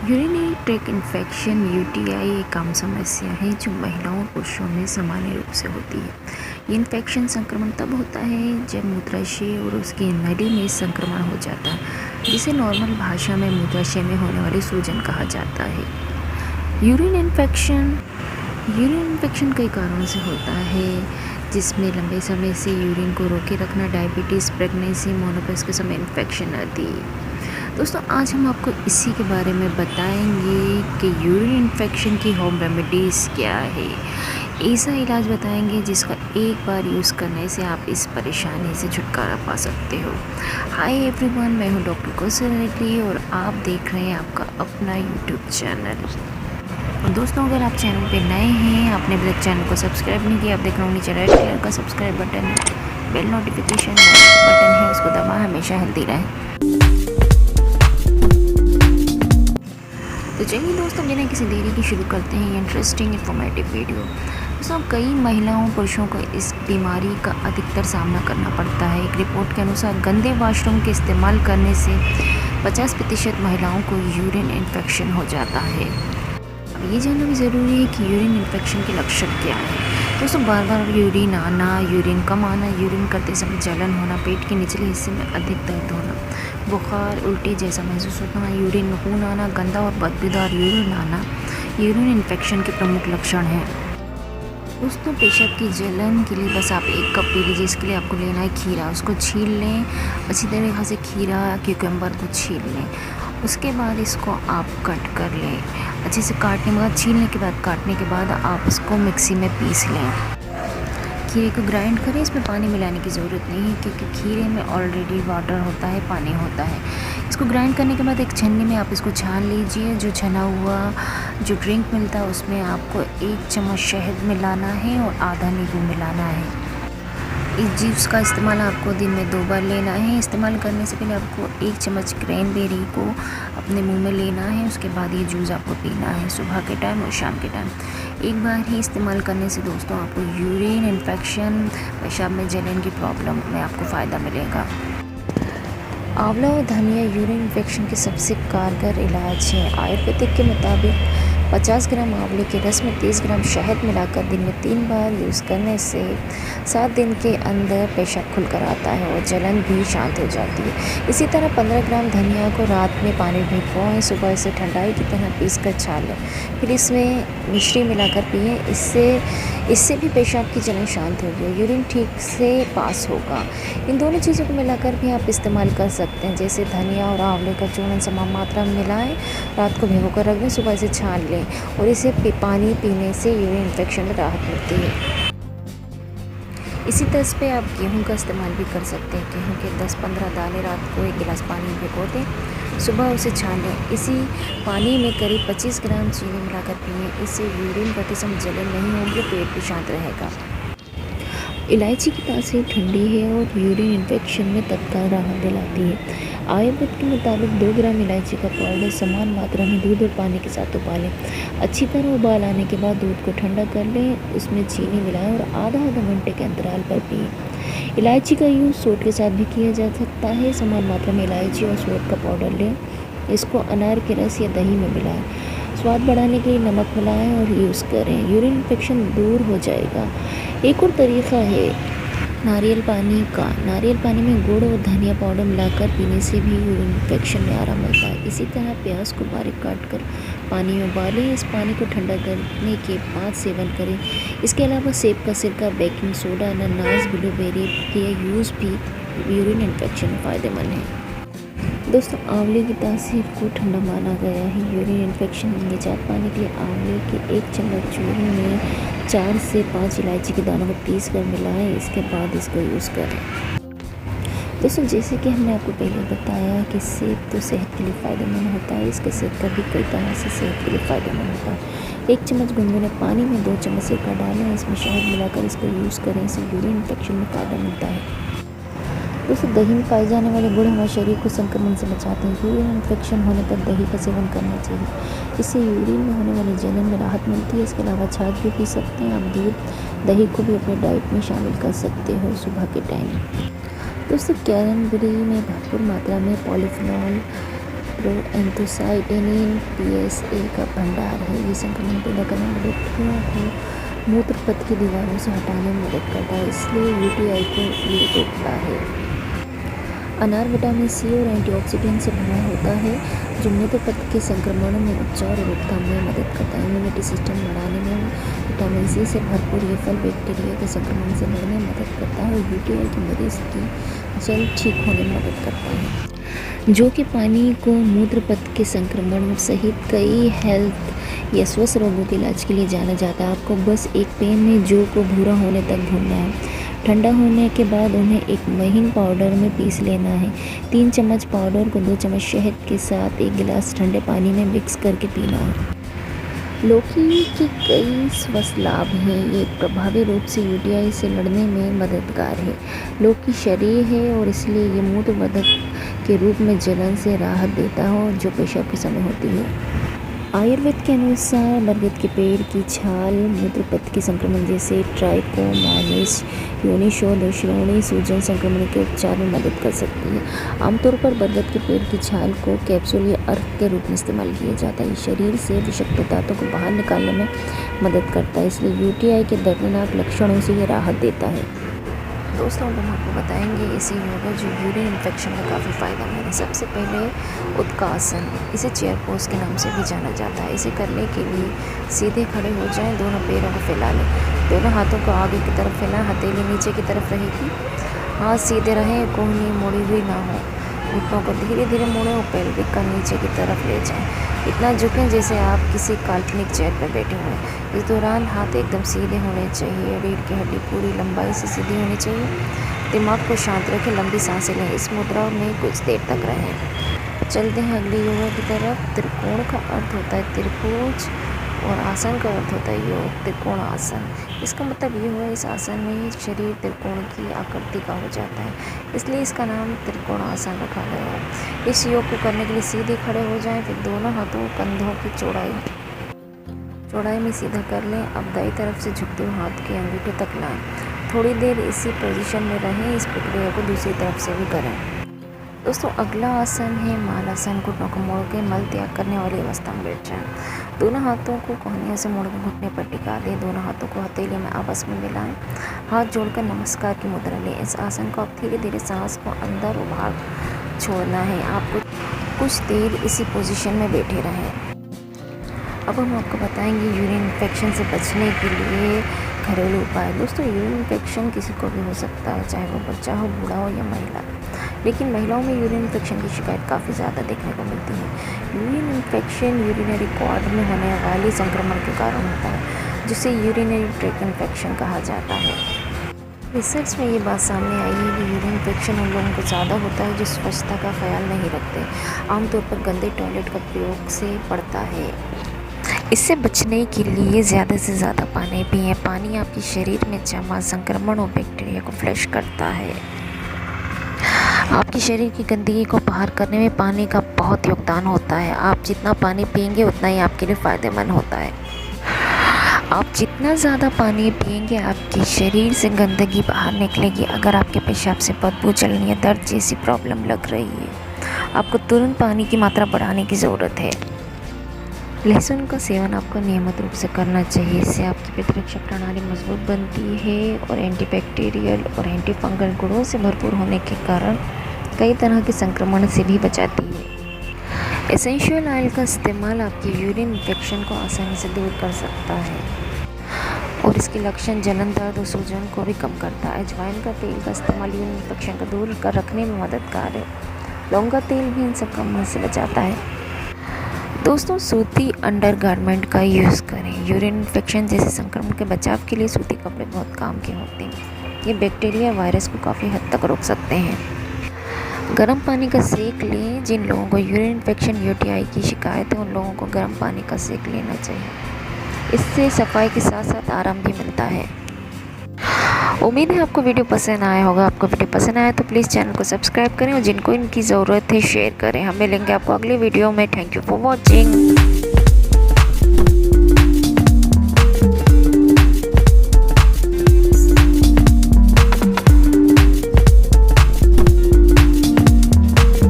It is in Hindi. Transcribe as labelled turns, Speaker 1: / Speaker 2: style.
Speaker 1: यूरिनरी ट्रैक इन्फेक्शन यूटीआई एक आम समस्या है जो महिलाओं और पुरुषों में सामान्य रूप से होती है। ये इन्फेक्शन संक्रमण तब होता है जब मूत्राशय और उसकी नली में संक्रमण हो जाता है, जिसे नॉर्मल भाषा में मूत्राशय में होने वाली सूजन कहा जाता है। यूरिन इन्फेक्शन कई कारणों से होता है, जिसमें लंबे समय से यूरिन को रोके रखना, डायबिटीज़, प्रेगनेंसी, मेनोपॉज के समय इन्फेक्शन आदि। दोस्तों, आज हम आपको इसी के बारे में बताएंगे कि यूरिन इन्फेक्शन की होम रेमेडीज़ क्या है। ऐसा इलाज बताएंगे जिसका एक बार यूज़ करने से आप इस परेशानी से छुटकारा पा सकते हो। हाय एवरीवन, मैं हूं डॉक्टर कौसर रेड्डी और आप देख रहे हैं आपका अपना यूट्यूब चैनल। और दोस्तों, अगर आप चैनल पे नए हैं, आपने अभी तक चैनल को सब्सक्राइब नहीं किया, आप देख रहे हो नीचे रेड कलर का सब्सक्राइब बटन है, बेल नोटिफिकेशन बटन है, उसको दबा हमेशा हेल्दी रहें। तो चलिए दोस्तों, बिना किसी देरी के शुरू करते हैं इंटरेस्टिंग इन्फॉर्मेटिव वीडियो। दोस्तों, कई महिलाओं पुरुषों को इस बीमारी का अधिकतर सामना करना पड़ता है। एक रिपोर्ट के अनुसार गंदे वॉशरूम के इस्तेमाल करने से 50% महिलाओं को यूरिन इन्फेक्शन हो जाता है। अब ये जानना भी ज़रूरी है कि यूरिन इन्फेक्शन के लक्षण क्या हैं। दोस्तों, बार बार यूरिन आना, यूरिन कम आना, यूरिन करते समय जलन होना, पेट के निचले हिस्से में अधिक दर्द होना, बुखार, उल्टी जैसा महसूस होना, यूरिन में खून आना, गंदा और बदबूदार यूरिन आना यूरिन इन्फेक्शन के प्रमुख लक्षण हैं। दोस्तों, पेशाब की जलन के लिए बस आप 1 कप पी लीजिए। इसके लिए आपको लेना है खीरा, उसको छील लें अच्छी तरीक़े से, खीरा क्यूकम्बर को छील लें। उसके बाद इसको आप कट कर लें अच्छे से। काटने के बाद, छीलने के बाद, काटने के बाद आप इसको मिक्सी में पीस लें। खीरे को ग्राइंड करें, इसमें पानी मिलाने की ज़रूरत नहीं है क्योंकि खीरे में ऑलरेडी वाटर होता है, पानी होता है। इसको ग्राइंड करने के बाद एक छन्नी में आप इसको छान लीजिए। जो छना हुआ जो ड्रिंक मिलता है उसमें आपको 1 चम्मच शहद मिलाना है और आधा नींबू मिलाना है। इस जूस का इस्तेमाल आपको दिन में 2 बार लेना है। इस्तेमाल करने से पहले आपको 1 चम्मच क्रैनबेरी को अपने मुंह में लेना है। उसके बाद ये जूस आपको पीना है सुबह के टाइम और शाम के टाइम। एक बार ही इस्तेमाल करने से दोस्तों आपको यूरिन इन्फेक्शन, पेशाब में जलन की प्रॉब्लम में आपको फ़ायदा मिलेगा। आंवला और धनिया यूरिन इन्फेक्शन के सबसे कारगर इलाज है। आयुर्वेदिक के मुताबिक 50 ग्राम आंवले के रस में 30 ग्राम शहद मिलाकर दिन में 3 बार यूज़ करने से 7 दिन के अंदर पेशाब खुलकर आता है और जलन भी शांत हो जाती है। इसी तरह 15 ग्राम धनिया को रात में पानी में भिगोएं, सुबह इसे ठंडाई की तरह पीसकर छान लें, फिर इसमें मिश्री मिलाकर पिएं। इससे भी पेशाब की जलन शांत होगी, यूरिन ठीक से पास होगा। इन दोनों चीज़ों को मिलाकर भी आप इस्तेमाल कर सकते हैं, जैसे धनिया और आंवले का चूर्ण समान मात्रा में मिलाएं, रात को भिगोकर रख दें, सुबह इसे छान लें और इसे पानी पीने से यूरिन इन्फेक्शन में राहत मिलती है। इसी तर्ज पे आप गेहूं का इस्तेमाल भी कर सकते हैं। गेहूं के 10-15 दाने रात को 1 गिलास पानी में भिगो दें, सुबह उसे छान लें। इसी पानी में करीब 25 ग्राम चीनी मिलाकर पिएं। इससे यूरिन करते समय जलन नहीं होगी, पेट भी शांत रहेगा। इलायची की तासीर ठंडी है और यूरिन इन्फेक्शन में तत्काल राहत दिलाती है। आयुर्वेद के मुताबिक 2 ग्राम इलायची का पाउडर समान मात्रा में दूध और पानी के साथ उबालें। अच्छी तरह उबाल आने के बाद दूध को ठंडा कर लें, उसमें चीनी मिलाएं और आधा घंटे के अंतराल पर पिएं। इलायची का यूज़ सोट के साथ भी किया जा सकता है। समान मात्रा में इलायची और सोट का पाउडर लें, इसको अनार के रस या दही में मिलाएं। स्वाद बढ़ाने के लिए नमक मिलाएं और यूज़ करें, यूरिन इन्फेक्शन दूर हो जाएगा। एक और तरीक़ा है नारियल पानी का। नारियल पानी में गुड़ और धनिया पाउडर मिलाकर पीने से भी यूरिन इन्फेक्शन में आराम मिलता है। इसी तरह प्याज को बारीक काट कर पानी में उबालें, इस पानी को ठंडा करने के बाद सेवन करें। इसके अलावा सेब का सिरका, बेकिंग सोडा, अनानास, ब्लूबेरी के यूज़ भी यूरिन इन्फेक्शन में फ़ायदेमंद है। दोस्तों, आंवले की तासीर को ठंडा माना गया है। यूरिन इन्फेक्शन में निजात पाने के लिए आंवले के 1 चम्मच चूर्ण में 4 से 5 इलायची के दानों को पीस कर मिलाएं। इसके बाद इसको यूज़ करें। दोस्तों, जैसे कि हमने आपको पहले बताया कि सेब तो सेहत के लिए फ़ायदेमंद होता है, इसके सिरका भी कई तरह से सेहत के लिए फ़ायदेमंद होता है। 1 चम्मच गुनगुने पानी में 2 चम्मच सिरका डालें, इसमें शहद मिलाकर इसको यूज़ करें। इससे यूरिन इन्फेक्शन में फ़ायदा मिलता है। दोस्तों, दही में पाए जाने वाले गुण हमारे शरीर को संक्रमण से बचाते हैं। यूरिन इन्फेक्शन होने पर दही का सेवन करना चाहिए, इससे यूरिन में होने वाली जलन में राहत मिलती है। इसके अलावा छाछ भी पी सकते हैं। आप दूध, दही को भी अपने डाइट में शामिल कर सकते हो सुबह के टाइम। दोस्तों, क्रैनबेरी में भरपूर मात्रा में प्रोएंथोसाइटेनिन PSA का भंडार है। ये संक्रमण पैदा करने वाले बैक्टीरिया को मूत्र पथ की दीवारों से हटाने में मदद करता है, इसलिए UTI को ये रोकता है। अनार विटामिन C और एंटीऑक्सीडेंट से भरा होता है, जो मूत्र पथ के संक्रमण में उपचार और रोकथाम में मदद करता है। इम्यूनिटी सिस्टम बढ़ाने में विटामिन C से भरपूर ये फल बैक्टीरिया के संक्रमण से लड़ने में मदद करता है और UTI के मरीज की जल्द ठीक होने में मदद करता है। जो कि पानी को मूत्र पथ के संक्रमण सहित कई हेल्थ या स्वस्थ रोगों के इलाज के लिए जाना जाता है। आपको बस एक पैन में जौ को भूरा होने तक भूनना है। ठंडा होने के बाद उन्हें एक महीन पाउडर में पीस लेना है। 3 चम्मच पाउडर को 2 चम्मच शहद के साथ 1 गिलास ठंडे पानी में मिक्स करके पीना है। लौकी के कई स्वस्थ लाभ हैं। ये प्रभावी रूप से UTI से लड़ने में मददगार है। लौकी क्षारीय है और इसलिए ये मूत्रवर्धक के रूप में जलन से राहत देता है जो पेशाब के समय होती है। आयुर्वेद के अनुसार बरगद के पेड़ की छाल मूत्र पथ के संक्रमण जैसे ट्राइकोमोनास, योनिशोथ और श्रोणि सूजन संक्रमण के उपचार में मदद कर सकती है। आमतौर पर बरगद के पेड़ की छाल को कैप्सूल या अर्क के रूप में इस्तेमाल किया जाता है। शरीर से विषाक्त पदार्थों को बाहर निकालने में मदद करता है, इसलिए UTI के दर्दनाक लक्षणों से ये राहत देता है। दोस्तों, हम आपको बताएंगे ऐसे योगा जो यूरिन इन्फेक्शन का काफ़ी फ़ायदेमंद है। सबसे पहले उत्कासन, इसे चेयर पोज के नाम से भी जाना जाता है। इसे करने के लिए सीधे खड़े हो जाएं, दोनों पैरों को फैला लें, दोनों हाथों को आगे की तरफ फैलाएं, हथेली नीचे की तरफ रहेगी, हाथ सीधे रहें, कोहनी मुड़ी हुई ना हो। घुटनों को धीरे धीरे मोड़ें और पेल्विक का नीचे की तरफ ले जाएं, इतना झुकें जैसे आप किसी काल्पनिक चेयर पर बैठे हुए हैं। इस दौरान हाथ एकदम सीधे होने चाहिए, रीढ़ की हड्डी पूरी लंबाई से सीधी होनी चाहिए। दिमाग को शांत रखें, लंबी सांसें लें, इस मुद्रा में कुछ देर तक रहें। चलते हैं अगली योगा की तरफ। त्रिकोण का अर्थ होता है त्रिभुज और आसन का अर्थ होता है योग त्रिकोण आसन। इसका मतलब ये हुआ इस आसन में शरीर त्रिकोण की आकृति का हो जाता है, इसलिए इसका नाम त्रिकोण आसन रखा गया है। इस योग को करने के लिए सीधे खड़े हो जाएं, फिर दोनों हाथों कंधों की चौड़ाई में सीधा कर लें। अब दाईं तरफ से झुकते हुए हाथ के अंगूठे तक लाएं। थोड़ी देर इसी पोजीशन में रहें। इस प्रक्रिया को दूसरी तरफ से भी करें। दोस्तों, अगला आसन है मालासन। घुटनों को मोड़ के मल त्याग करने वाली अवस्था में बैठ जाएं। दोनों हाथों को कोहनियों से मोड़ के घुटने पर टिका दें। दोनों हाथों को हथेली में आपस में मिलाएं। हाथ जोड़कर नमस्कार की मुद्रा लें। इस आसन को आप धीरे धीरे सांस को अंदर और बाहर छोड़ना है। आपको कुछ देर इसी पोजीशन में बैठे रहें। अब हम आपको बताएंगे यूरिन इन्फेक्शन से बचने के लिए घरेलू उपाय। दोस्तों, यूरिन इन्फेक्शन किसी को भी हो सकता है, चाहे वो बच्चा हो, बूढ़ा हो या महिला। लेकिन महिलाओं में यूरिन इन्फेक्शन की शिकायत काफ़ी ज़्यादा देखने को मिलती है। यूरिन इन्फेक्शन यूरिनरी कॉर्ड में होने वाली संक्रमण के कारण होता है, जिसे यूरिनरी ट्रैक्ट इन्फेक्शन कहा जाता है। रिसर्च में ये बात सामने आई है कि यूरिन इन्फेक्शन उन लोगों को ज़्यादा होता है जो स्वच्छता का ख्याल नहीं रखते, आमतौर पर गंदे टॉयलेट का प्रयोग से पड़ता है। इससे बचने के लिए ज़्यादा से ज़्यादा पानी पिएं। पानी आपके शरीर में जमा संक्रमण और बैक्टीरिया को फ्लश करता है। आपके शरीर की गंदगी को बाहर करने में पानी का बहुत योगदान होता है। आप जितना पानी पिएंगे उतना ही आपके लिए फ़ायदेमंद होता है। आप जितना ज़्यादा पानी पिएंगे आपके शरीर से गंदगी बाहर निकलेगी। अगर आपके पेशाब से बदबू चलनी या दर्द जैसी प्रॉब्लम लग रही है, आपको तुरंत पानी की मात्रा बढ़ाने की ज़रूरत है। लहसुन का सेवन आपको नियमित रूप से करना चाहिए। इससे आपकी प्रतिरक्षा प्रणाली मजबूत बनती है और एंटीबैक्टीरियल और एंटीफंगल गुणों से भरपूर होने के कारण कई तरह के संक्रमण से भी बचाती है। एसेंशियल ऑयल का इस्तेमाल आपके यूरिन इन्फेक्शन को आसानी से दूर कर सकता है और इसके लक्षण जलन, दर्द और सूजन को भी कम करता है। अजवाइन का तेल का इस्तेमाल यूरिन इन्फेक्शन को दूर कर रखने में मददगार है। लौंग का तेल भी इन संक्रमण से बचाता है। दोस्तों, सूती अंडरगारमेंट का यूज़ करें। यूरिन इन्फेक्शन जैसे संक्रमण के बचाव के लिए सूती कपड़े बहुत काम के होते हैं। ये बैक्टीरिया वायरस को काफ़ी हद तक रोक सकते हैं। गर्म पानी का सेक लें। जिन लोगों को यूरिन इन्फेक्शन UTI की शिकायत है उन लोगों को गर्म पानी का सेक लेना चाहिए। इससे सफाई के साथ साथ आराम भी मिलता है। उम्मीद है आपको वीडियो पसंद आया होगा। आपको वीडियो पसंद आया तो प्लीज़ चैनल को सब्सक्राइब करें और जिनको इनकी ज़रूरत है शेयर करें। हम मिलेंगे आपको अगले वीडियो में। Thank you for watching.